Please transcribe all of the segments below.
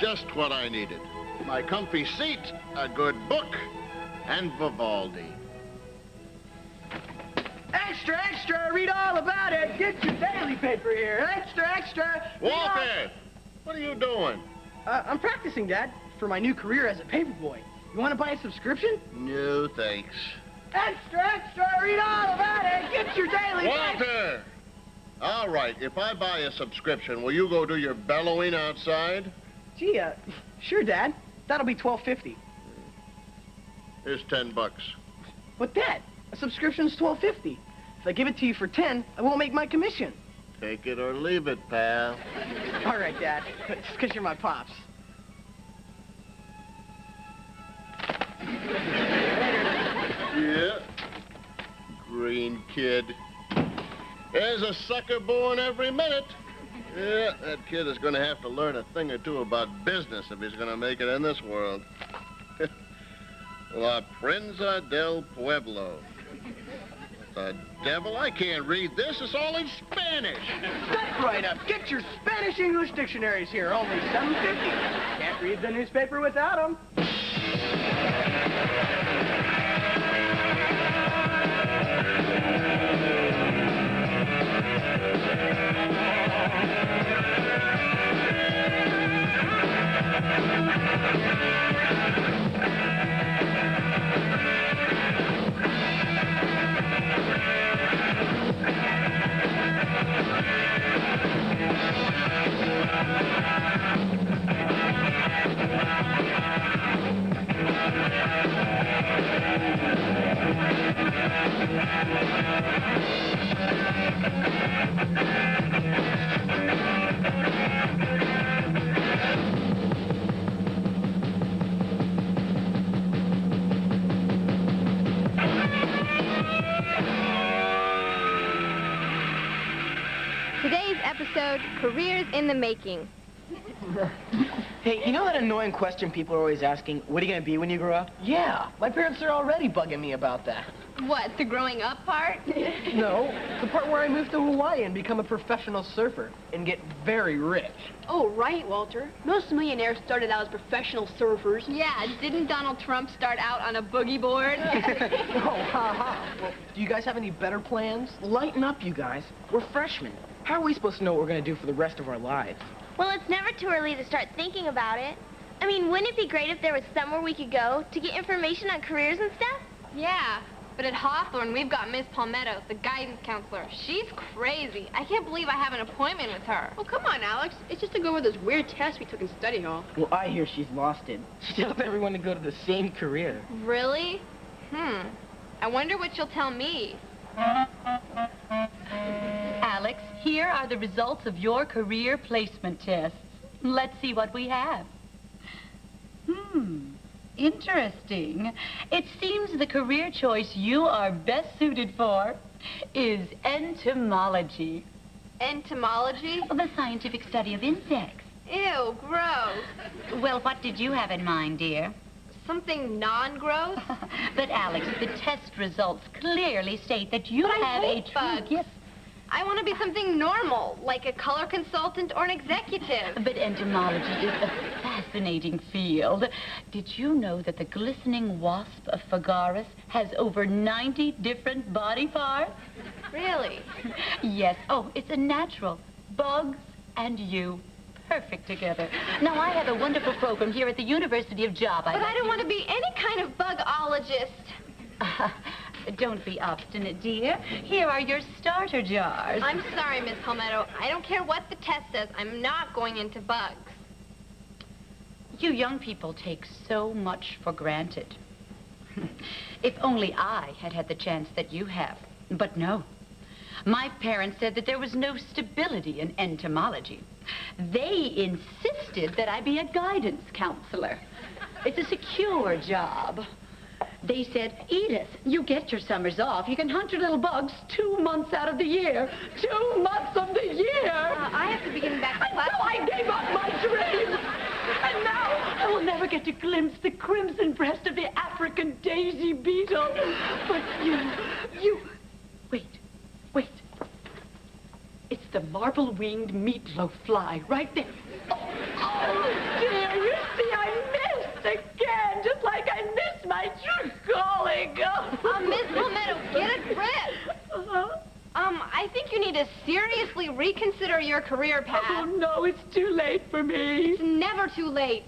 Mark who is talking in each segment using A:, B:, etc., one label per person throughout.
A: Just what I needed. My comfy seat, a good book, and Vivaldi.
B: Extra, extra, read all about it. Get your daily paper here. Extra, extra.
A: Walter, what are you doing?
B: I'm practicing, Dad, for my new career as a paperboy. You want to buy a subscription?
A: No, thanks.
B: Extra, extra, read all about it. Get your daily paper.
A: Walter! All right, if I buy a subscription, will you go do your bellowing outside?
B: Gee, sure, Dad. That'll be $12.50.
A: Here's $10.
B: But, Dad, a subscription's $12.50. If I give it to you for 10, I won't make my commission.
A: Take it or leave it, pal.
B: All right, Dad. Just because you're my pops.
A: Yeah. Green kid. There's a sucker born every minute. Yeah, that kid is going to have to learn a thing or two about business if he's going to make it in this world. La Prensa del Pueblo. The devil, I can't read this. It's all in Spanish.
B: Step right up. Get your Spanish-English dictionaries here. Only $7.50. Can't read the newspaper without them.
C: Today's episode, Careers in the Making.
B: Hey, you know that annoying question people are always asking, what are you going to be when you grow up? Yeah, my parents are already bugging me about that.
C: What, the growing up part?
B: No, the part where I move to Hawaii and become a professional surfer and get very rich.
D: Oh, right, Walter. Most millionaires started out as professional surfers.
C: Yeah, didn't Donald Trump start out on a boogie board?
B: Oh, ha-ha. Well, do you guys have any better plans? Lighten up, you guys. We're freshmen. How are we supposed to know what we're going to do for the rest of our lives?
E: Well, it's never too early to start thinking about it. I mean, wouldn't it be great if there was somewhere we could go to get information on careers and stuff?
C: Yeah, but at Hawthorne, we've got Miss Palmetto, the guidance counselor. She's crazy. I can't believe I have an appointment with her.
D: Oh, come on, Alex. It's just to go over those weird tests we took in study hall.
B: Well, I hear she's lost it. She tells everyone to go to the same career.
C: Really? I wonder what she'll tell me.
F: Alex, here are the results of your career placement tests. Let's see what we have. Interesting. It seems the career choice you are best suited for is entomology.
C: Entomology?
F: The scientific study of insects.
C: Ew, gross.
F: Well, what did you have in mind, dear?
C: Something non-gross?
F: But, Alex, the test results clearly state that you have a true
C: bugs.
F: gift.
C: I want to be something normal, like a color consultant or an executive.
F: But entomology is a fascinating field. Did you know that the glistening wasp of Fagaris has over 90 different body parts?
C: Really?
F: Yes. Oh, it's a natural. Bugs and you. Perfect together. Now, I have a wonderful program here at the University of Job.
C: But I don't want to be any kind of bugologist.
F: Don't be obstinate, dear. Here are your starter jars.
C: I'm sorry, Miss Palmetto. I don't care what the test says. I'm not going into bugs.
F: You young people take so much for granted. If only I had had the chance that you have. But no. My parents said that there was no stability in entomology. They insisted that I be a guidance counselor. It's a secure job. They said, Edith, you get your summers off. You can hunt your little bugs 2 months out of the year. 2 months of the year!
C: I have to be getting back to class.
F: So I gave up my dream. And now I will never get to glimpse the crimson breast of the African daisy beetle. But you... Wait. It's the marble-winged meatloaf fly right there. Oh.
C: to seriously reconsider your career path.
F: Oh, no, it's too late for me.
C: It's never too late.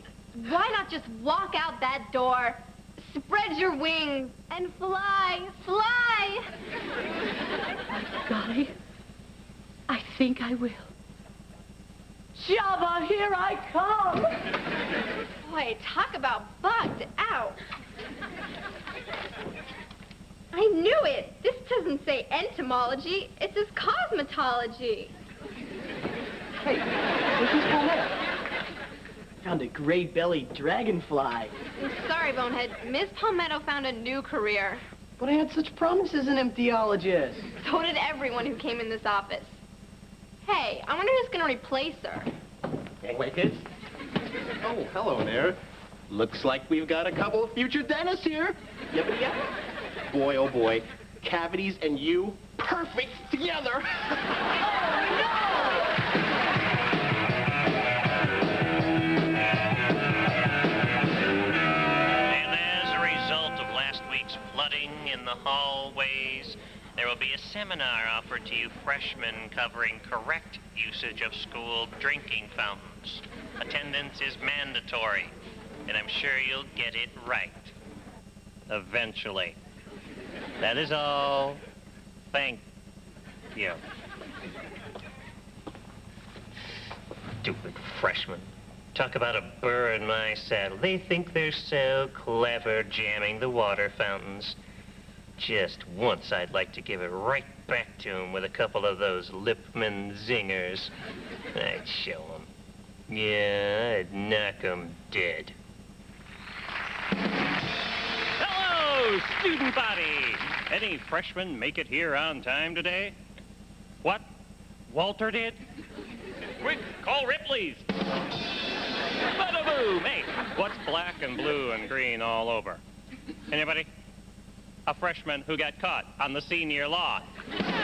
C: Why not just walk out that door, spread your wings, and fly, fly?
F: Golly, I think I will. Jabba, here I come.
C: Boy, talk about bugged out. I knew it. This doesn't say entomology. It says cosmetology.
B: Hey, look who's pulled up. Found a gray-bellied dragonfly.
C: I'm sorry, Bonehead. Miss Palmetto found a new career.
B: But I had such promises in ichthyologist.
C: So did everyone who came in this office. Hey, I wonder who's going to replace her.
G: Anyway, kids. Oh, hello there. Looks like we've got a couple of future dentists here. Yippity yep. Boy, oh boy. Cavities and you, perfect together.
H: And as a result of last week's flooding in the hallways, there will be a seminar offered to you freshmen covering correct usage of school drinking fountains. Attendance is mandatory, and I'm sure you'll get it right. Eventually. That is all. Thank you. Stupid freshmen. Talk about a burr in my saddle. They think they're so clever jamming the water fountains. Just once I'd like to give it right back to him with a couple of those Lipman zingers. I'd show him. Yeah, I'd knock him dead. Hello, student body! Any freshmen make it here on time today? What? Walter did? Quick, call Ripley's. Bada-boom! Hey, what's black and blue and green all over? Anybody? A freshman who got caught on the senior lawn. These freshmen,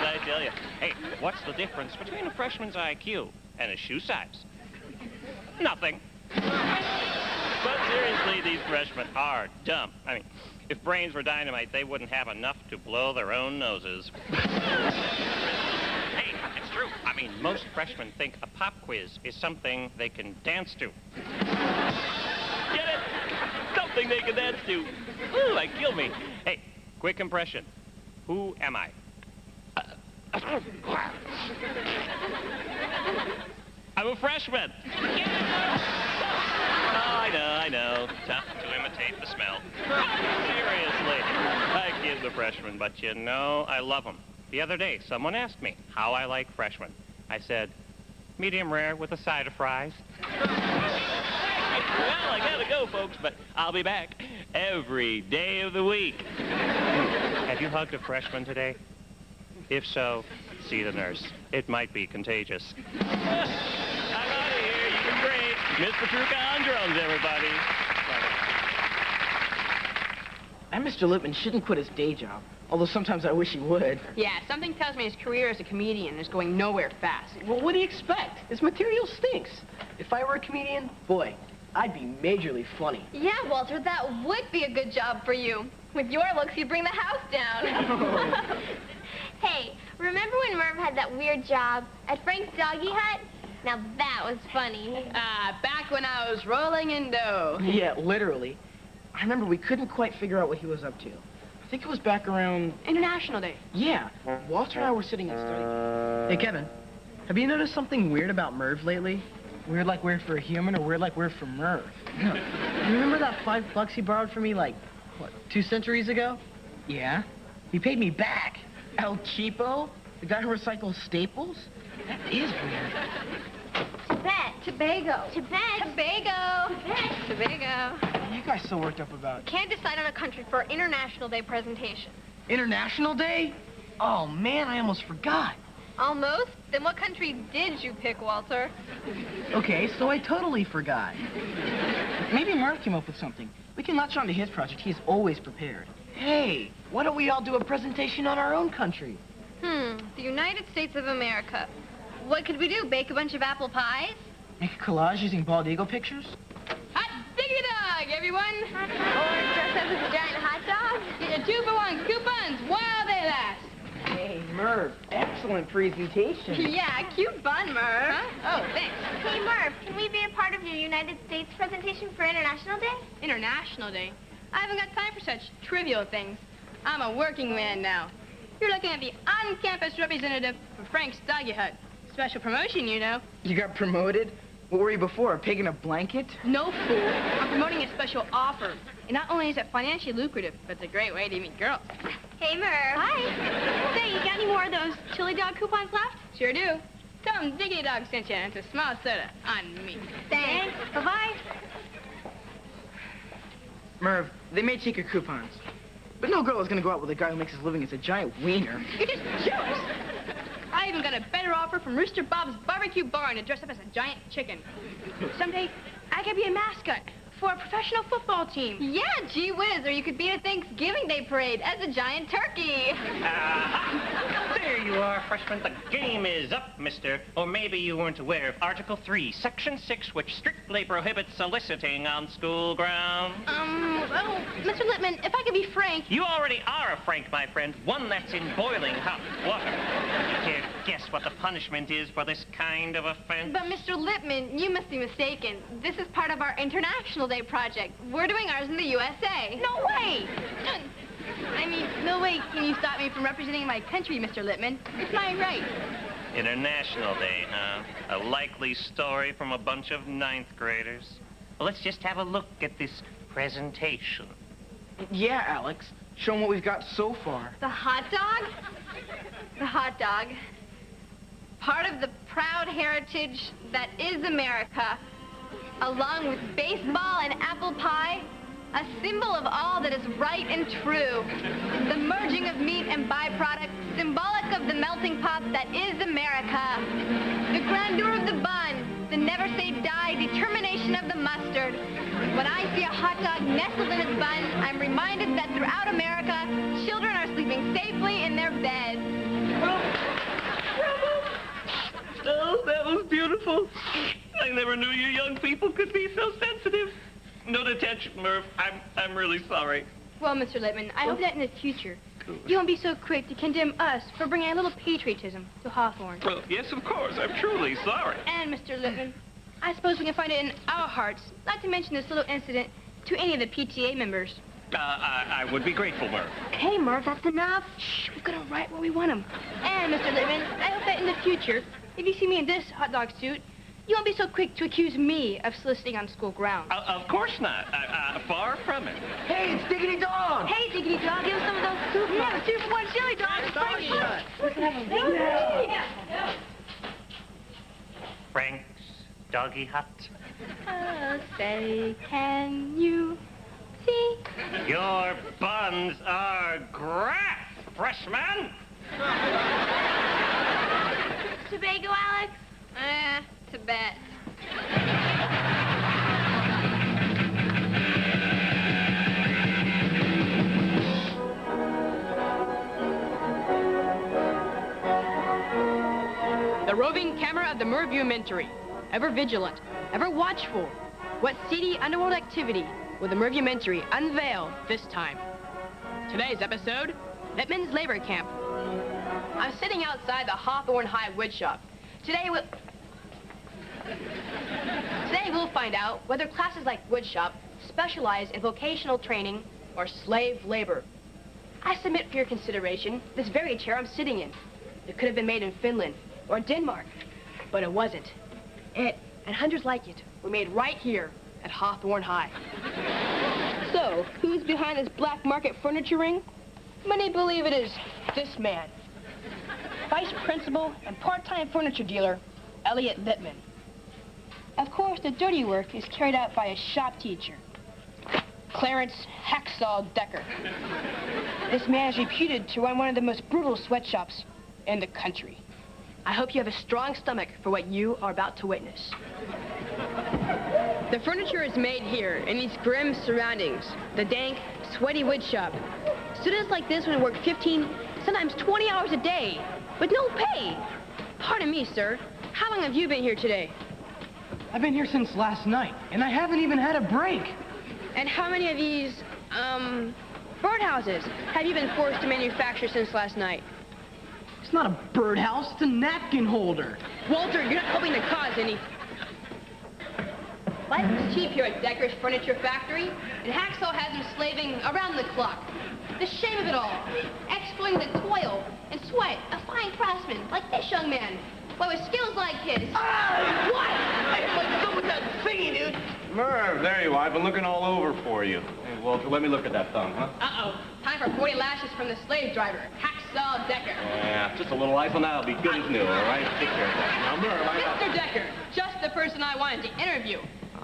H: I tell you. Hey, what's the difference between a freshman's IQ and his shoe size? Nothing. But seriously, these freshmen are dumb. I mean, if brains were dynamite, they wouldn't have enough to blow their own noses. Hey, it's true. I mean, most freshmen think a pop quiz is something they can dance to. Get it? Something they can dance to. Ooh, like kill me. Hey, quick impression. Who am I? I'm a freshman. Oh, I know. Tough to imitate the smell. Seriously. I kid the freshmen, but you know I love them. The other day, someone asked me how I like freshmen. I said, medium rare with a side of fries. Well, I gotta go, folks, but I'll be back every day of the week. Have you hugged a freshman today? If so, see the nurse. It might be contagious. I'm out of here. You've been great. Mr. Truca on drums, everybody.
B: And Mr. Lippman shouldn't quit his day job, although sometimes I wish he would.
D: Yeah, something tells me his career as a comedian is going nowhere fast.
B: Well, what do you expect? His material stinks. If I were a comedian, boy, I'd be majorly funny.
C: Yeah, Walter, that would be a good job for you. With your looks, you'd bring the house down.
E: Hey, remember when Merv had that weird job at Frank's Doggy Hut? Now that was funny.
D: Back when I was rolling in dough.
B: Yeah, literally. I remember we couldn't quite figure out what he was up to. I think it was back around...
D: International Day.
B: Yeah, Walter and I were sitting and studying. Hey, Kevin, have you noticed something weird about Merv lately? Weird like weird for a human, or weird like weird for Merv? You remember that $5 he borrowed from me, like, what, 2 centuries ago? Yeah. He paid me back. El Cheapo? The guy who recycles staples? That is weird.
C: Tibet. Tobago.
E: Tibet.
C: Tobago.
E: Tibet.
C: Tobago.
B: You guys so worked up about it.
C: Can't decide on a country for International Day presentation.
B: International Day? Oh, man, I almost forgot.
C: Almost? Then what country did you pick, Walter?
B: Okay, so I totally forgot. Maybe Merv came up with something. We can latch on to his project. He's always prepared. Hey, why don't we all do a presentation on our own country?
C: The United States of America. What could we do? Bake a bunch of apple pies?
B: Make a collage using bald eagle pictures?
D: Hot diggity dog, everyone!
E: Or dress up as a giant hot dog?
D: Get your 2-for-1 coupons while they last.
B: Hey, Merv, excellent presentation.
C: Yeah, cute bun, Merv. Huh? Oh, thanks.
E: Hey, Merv, can we be a part of your United States presentation for International Day?
D: International Day? I haven't got time for such trivial things. I'm a working man now. You're looking at the on-campus representative for Frank's Doggy Hut. Special promotion, you know.
B: You got promoted? What were you before, a pig in a blanket?
D: No, fool. I'm promoting a special offer. And not only is it financially lucrative, but it's a great way to meet girls.
E: Hey, Merv. Hi.
D: Say, you got any more of those chili dog coupons left? Sure do. Tell them Diggity Dog sent you, and it's a small soda on me.
E: Thanks. Bye-bye.
B: Merv, they may take your coupons. But no girl is going to go out with a guy who makes his living as a giant wiener.
D: You're just jealous. I even got a better offer from Rooster Bob's Barbecue Barn to dress up as a giant chicken. Someday, I could be a mascot for a professional football team.
C: Yeah, gee whiz, or you could be at a Thanksgiving Day parade as a giant turkey.
H: There you are, freshman. The game is up, mister. Or maybe you weren't aware of Article 3, Section 6, which strictly prohibits soliciting on school grounds.
D: Well, Mr. Lippman, if I could be frank...
H: You already are a Frank, my friend. One that's in boiling hot water. You can't guess what the punishment is for this kind of offense?
C: But, Mr. Lippman, you must be mistaken. This is part of our International Day project. We're doing ours in the USA.
D: No way! I mean, no way can you stop me from representing my country, Mr. Lippman. It's my right.
H: International Day, huh? A likely story from a bunch of ninth graders. Well, let's just have a look at this presentation.
B: Yeah, Alex. Show them what we've got so far.
C: The hot dog? The hot dog. Part of the proud heritage that is America, along with baseball and apple pie, a symbol of all that is right and true. The merging of meat and byproducts, symbolic of the melting pot that is America. The grandeur of the bun, the never say die determination of the mustard. When I see a hot dog nestled in its bun, I'm reminded that throughout America, children are sleeping safely in their beds.
H: Oh, that was beautiful. I never knew you young people could be so sensitive. No detention, Murph. I'm really sorry.
D: Well, Mr. Lippman, I hope that in the future, you won't be so quick to condemn us for bringing a little patriotism to Hawthorne.
H: Well, yes, of course. I'm truly sorry.
D: And, Mr. Lippman, I suppose we can find it in our hearts not to mention this little incident to any of the PTA members.
H: I would be grateful, Murph.
D: Okay, Murph, that's enough. Shh, we've got to write where we want them. And, Mr. Lippman, I hope that in the future, if you see me in this hot dog suit, you won't be so quick to accuse me of soliciting on school grounds.
H: Of course not. Far from it.
B: Hey, it's Diggity Dog!
D: Hey, Diggity Dog, give us some of those soup. We have a 2-for-1 chili dog.
H: Frank's Doggy Hut.
D: Oh, say, can you see?
H: Your buns are grass, freshman.
E: Tobago, Alex?
C: Tibet.
D: The roving camera of the Mervumentary, ever vigilant, ever watchful. What seedy underworld activity will the Mervumentary unveil this time? Today's episode, Lippman's Labor Camp. I'm sitting outside the Hawthorne High woodshop. Today we'll find out whether classes like woodshop specialize in vocational training or slave labor. I submit for your consideration this very chair I'm sitting in. It could have been made in Finland or Denmark, but it wasn't. It and hundreds like it were made right here at Hawthorne High. So, who's behind this black market furniture ring? Many believe it is this man. Vice Principal and part-time furniture dealer, Elliot Lippman. Of course, the dirty work is carried out by a shop teacher, Clarence Hacksaw Decker. This man is reputed to run one of the most brutal sweatshops in the country. I hope you have a strong stomach for what you are about to witness. The furniture is made here in these grim surroundings, the dank, sweaty wood shop. Students like this would work 15, sometimes 20 hours a day, with no pay. Pardon me, sir. How long have you been here today?
B: I've been here since last night, and I haven't even had a break.
D: And how many of these, birdhouses have you been forced to manufacture since last night?
B: not a birdhouse, it's a napkin holder.
D: Walter, you're not helping the cause any. Life is cheap here at Decker's Furniture Factory, and Hacksaw has them slaving around the clock. The shame of it all, exploiting the toil and sweat of fine craftsmen like this young man. Boy, with skills like his.
B: What? Hey, what's up with that thingy, dude?
G: Merv, there you are. I've been looking all over for you. Hey, Walter, let me look at that thumb, huh?
D: Uh-oh. Time for 40 lashes from the slave driver, Hacksaw Decker.
G: Yeah, just a little ice on that. I'll be good as new, all right? Take care of that. Now, Merv,
D: Mr. Decker, just the person I wanted to interview.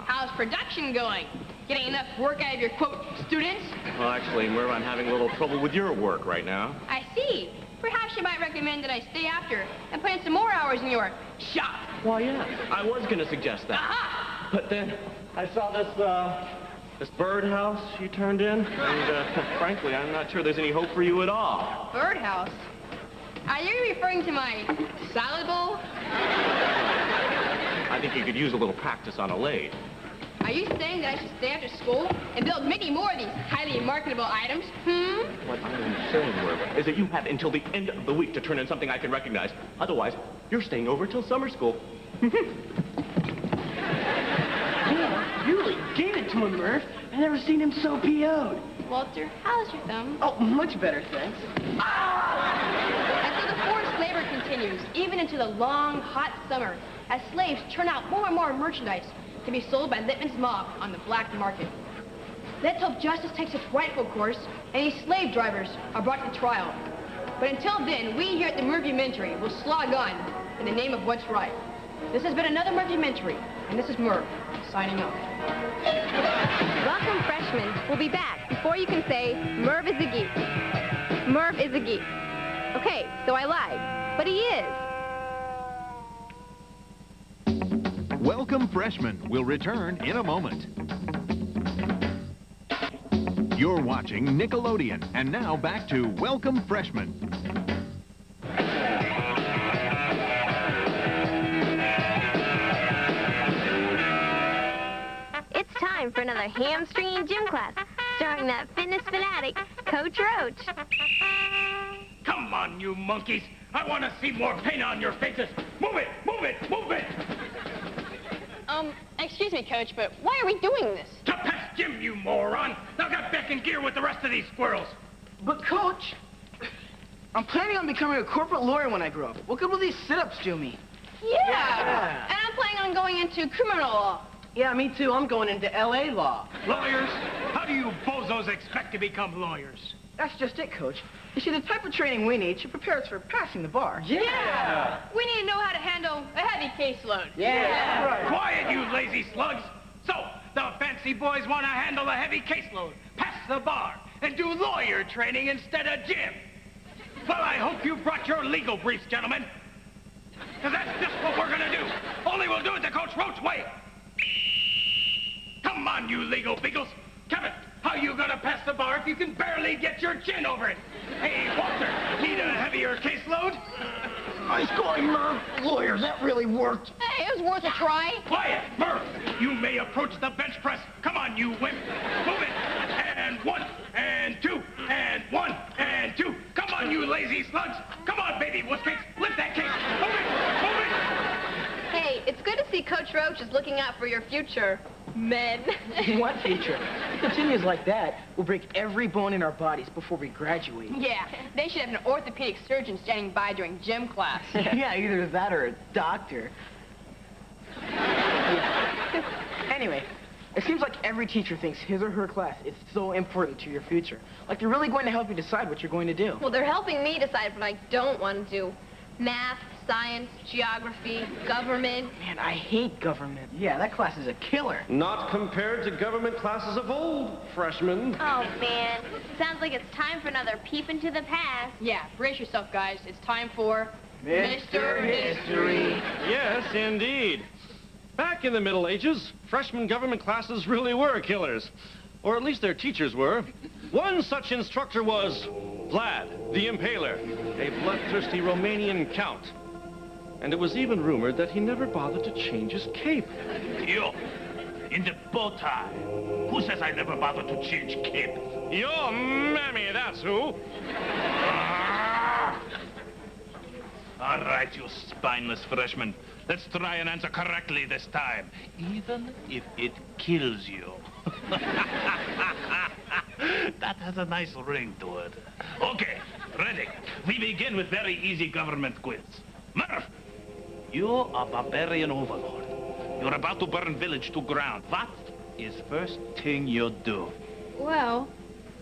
D: How's production going? Getting enough work out of your, quote, students?
G: Well, actually, Merv, I'm having a little trouble with your work right now.
D: I see. Perhaps you might recommend that I stay after and put in some more hours in your shop.
G: Why, yeah, I was going to suggest that.
D: Aha!
G: But then I saw this birdhouse you turned in, and frankly, I'm not sure there's any hope for you at all.
D: Birdhouse? Are you referring to my salad bowl?
G: I think you could use a little practice on a lathe.
D: Are you saying that I should stay after school and build many more of these highly marketable items?
G: What I am saying, Merv, is that you have until the end of the week to turn in something I can recognize. Otherwise, you're staying over till summer school.
B: Yeah, you really gave it to him, Murph. I've never seen him so PO'd.
D: Walter, how's your thumb?
B: Oh, much better, thanks.
D: And so the forced labor continues, even into the long, hot summer, as slaves churn out more and more merchandise to be sold by Littman's mob on the black market. Let's hope justice takes its rightful course and these slave drivers are brought to trial. But until then, we here at the Murphymentary will slog on in the name of what's right. This has been another Murphymentary, and this is Murph, signing off.
C: Welcome, freshmen. We'll be back before you can say, Merv is a geek. Merv is a geek. Okay, so I lied, but he is.
I: Welcome, Freshmen will return in a moment. You're watching Nickelodeon, and now back to Welcome, Freshmen.
E: It's time for another hamstringing gym class, starring that fitness fanatic, Coach Roach.
J: Come on, you monkeys. I want to see more paint on your faces. Move it, move it, move it.
D: Excuse me, Coach, but why are we doing this?
J: To pass Jim, you moron. Now get back in gear with the rest of these squirrels.
B: But, Coach, I'm planning on becoming a corporate lawyer when I grow up. What good will these sit-ups do me?
D: Yeah. And I'm planning on going into criminal law.
B: Yeah, me too. I'm going into L.A. law.
J: Lawyers? How do you bozos expect to become lawyers?
B: That's just it, Coach. You see, the type of training we need should prepare us for passing the bar.
D: Yeah. We need to know how to handle a heavy caseload.
B: Yeah. Right.
J: Quiet, you lazy slugs. So, the fancy boys want to handle a heavy caseload, pass the bar, and do lawyer training instead of gym. Well, I hope you brought your legal briefs, gentlemen. Because that's just what we're going to do. Only we'll do it the Coach Roach way. Come on, you legal beagles. Kevin, how you going to pass the bar if you can barely get your chin over it? Hey, Walter, need a heavier caseload?
B: Nice going, Merv. Lawyer, that really worked.
D: Hey, it was worth a try.
J: Quiet, Murph. You may approach the bench press. Come on, you wimp. Move it. And 1, and 2, and 1, and 2. Come on, you lazy slugs. Come on, baby wusscakes. Lift that cake. Move it. Move it.
C: Hey, it's good to see Coach Roach is looking out for your future, men.
B: What future? If it continues like that, we'll break every bone in our bodies before we graduate.
D: Yeah, they should have an orthopedic surgeon standing by during gym class.
B: Yeah, either that or a doctor. Yeah. Anyway, it seems like every teacher thinks his or her class is so important to your future. Like they're really going to help you decide what you're going to do.
C: Well, they're helping me decide what I don't want to do. Math, science, geography, government.
B: Man, I hate government. Yeah, that class is a killer.
G: Not compared to government classes of old, freshmen.
E: Oh, man. Sounds like it's time for another peep into the past.
D: Yeah, brace yourself, guys. It's time for
B: Mr. History.
G: Yes, indeed. Back in the Middle Ages, freshman government classes really were killers. Or at least their teachers were. One such instructor was Vlad, the Impaler, a bloodthirsty Romanian count. And it was even rumored that he never bothered to change his cape.
J: Yo, in the bow tie. Who says I never bother to change cape?
G: Yo, mammy, that's who.
J: All right, you spineless freshman. Let's try and answer correctly this time, even if it kills you. That has a nice ring to it. Okay, ready. We begin with very easy government quiz. Murph, you are barbarian overlord. You're about to burn village to ground. What is first thing you do?
D: Well,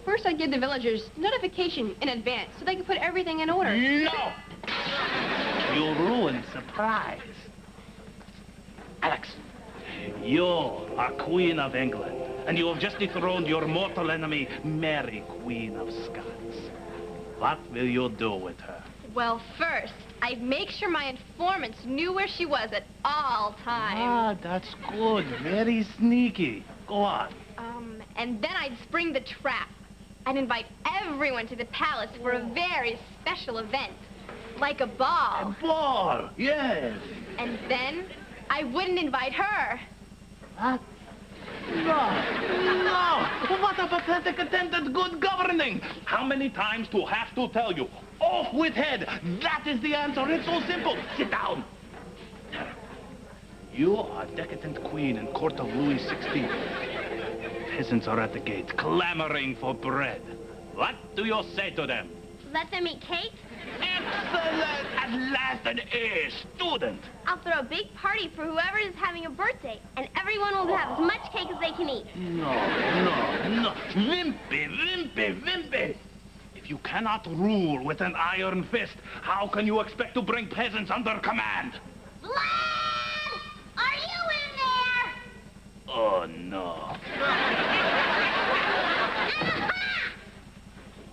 D: first I'd give the villagers notification in advance so they can put everything in order.
J: No! You ruin surprise. Alex, you are Queen of England, and you have just dethroned your mortal enemy, Mary, Queen of Scots. What will you do with her?
C: Well, first, I'd make sure my informants knew where she was at all times.
J: Ah, that's good. Very sneaky. Go on.
C: And then I'd spring the trap. I'd invite everyone to the palace for a very special event, like a ball.
J: A ball, yes.
C: And then I wouldn't invite her.
J: What? No! What a pathetic attempt at good governing! How many times do I have to tell you? Off with head! That is the answer. It's so simple. Sit down. You are decadent queen in court of Louis XVI. Peasants are at the gate, clamoring for bread. What do you say to them?
E: Let them eat cake?
J: Excellent! At last an A student!
E: I'll throw a big party for whoever is having a birthday, and everyone will have as much cake as they can eat.
J: No. Wimpy. If you cannot rule with an iron fist, how can you expect to bring peasants under command?
E: Vlad! Are you in there?
J: Oh, no.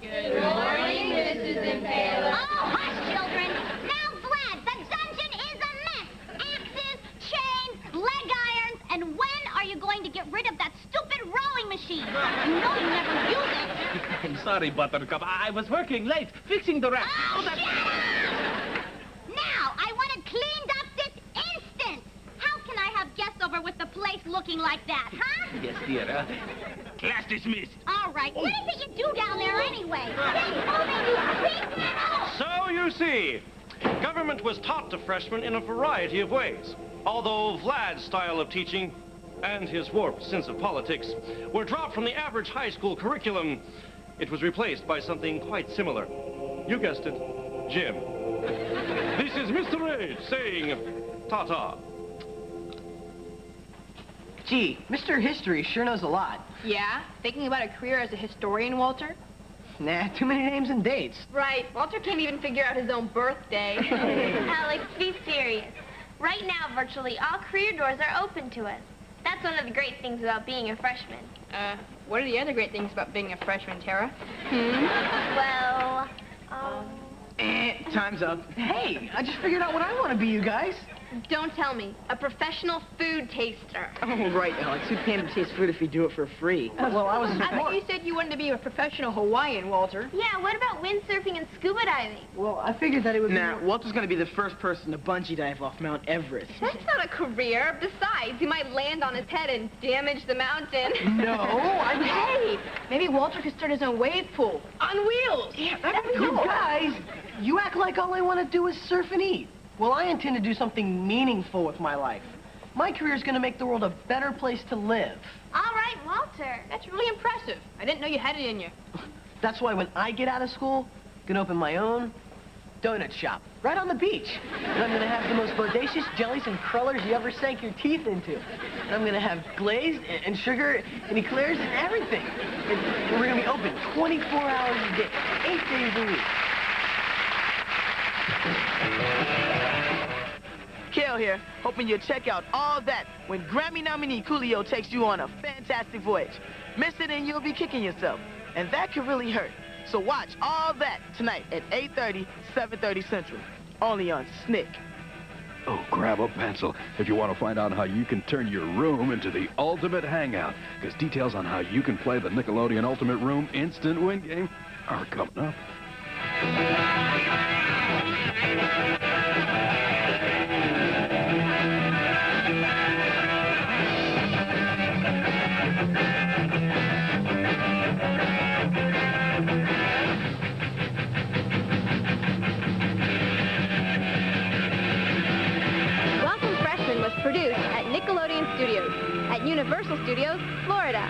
C: Good morning, Mrs. Impaler.
E: Oh, hush, children. Now, Vlad, the dungeon is a mess. Axes, chains, leg irons, and when are you going to get rid of that stupid rowing machine? You know you never use it.
J: I'm sorry, Buttercup. I was working late, fixing the rack.
E: Oh, shut up! Now, I want it cleaned up this instant. How can I have guests over with the place looking like that, huh?
J: Yes, dear. Class dismissed.
E: All right, what is it you do down there anyway? Get moving, you big metal!
K: So you see, government was taught to freshmen in a variety of ways. Although Vlad's style of teaching and his warped sense of politics were dropped from the average high school curriculum, it was replaced by something quite similar. You guessed it, gym. This is Mr. H saying ta-ta.
B: Gee, Mr. History sure knows a lot.
D: Yeah? Thinking about a career as a historian, Walter?
B: Nah, too many names and dates.
C: Right. Walter can't even figure out his own birthday.
E: Alex, be serious. Right now, virtually all career doors are open to us. That's one of the great things about being a freshman.
D: What are the other great things about being a freshman, Tara?
E: Well,
B: Time's up. Hey, I just figured out what I want to be, you guys.
C: Don't tell me. A professional food taster.
B: Oh, right, Alex. Who can taste food if you do it for free? Well, I was
D: I thought you said you wanted to be a professional Hawaiian, Walter.
E: yeah, what about windsurfing and scuba diving?
B: Well, I figured that it would Nah, Walter's gonna be the first person to bungee dive off Mount Everest.
C: That's not a career. Besides, he might land on his head and damage the mountain.
B: No,
D: Hey, maybe Walter could start his own wave pool. On wheels.
B: Yeah, that'd be cool. You guys, you act like all I want to do is surf and eat. Well, I intend to do something meaningful with my life. My career is going to make the world a better place to live.
E: All right, Walter.
D: That's really impressive. I didn't know you had it in you.
B: That's why when I get out of school, I'm going to open my own donut shop right on the beach. And I'm going to have the most bodacious jellies and crullers you ever sank your teeth into. And I'm going to have glazed and sugar and eclairs and everything. And we're going to be open 24 hours a day, 8 days a week.
L: Kale here, hoping you'll check out all that when Grammy nominee Coolio takes you on a fantastic voyage. Miss it and you'll be kicking yourself, and that could really hurt. So watch all that tonight at 8:30, 7:30 Central, only on Snick.
M: Oh, grab a pencil if you want to find out how you can turn your room into the ultimate hangout, because details on how you can play the Nickelodeon Ultimate Room Instant Win game are coming up.
C: Studios at Universal Studios, Florida.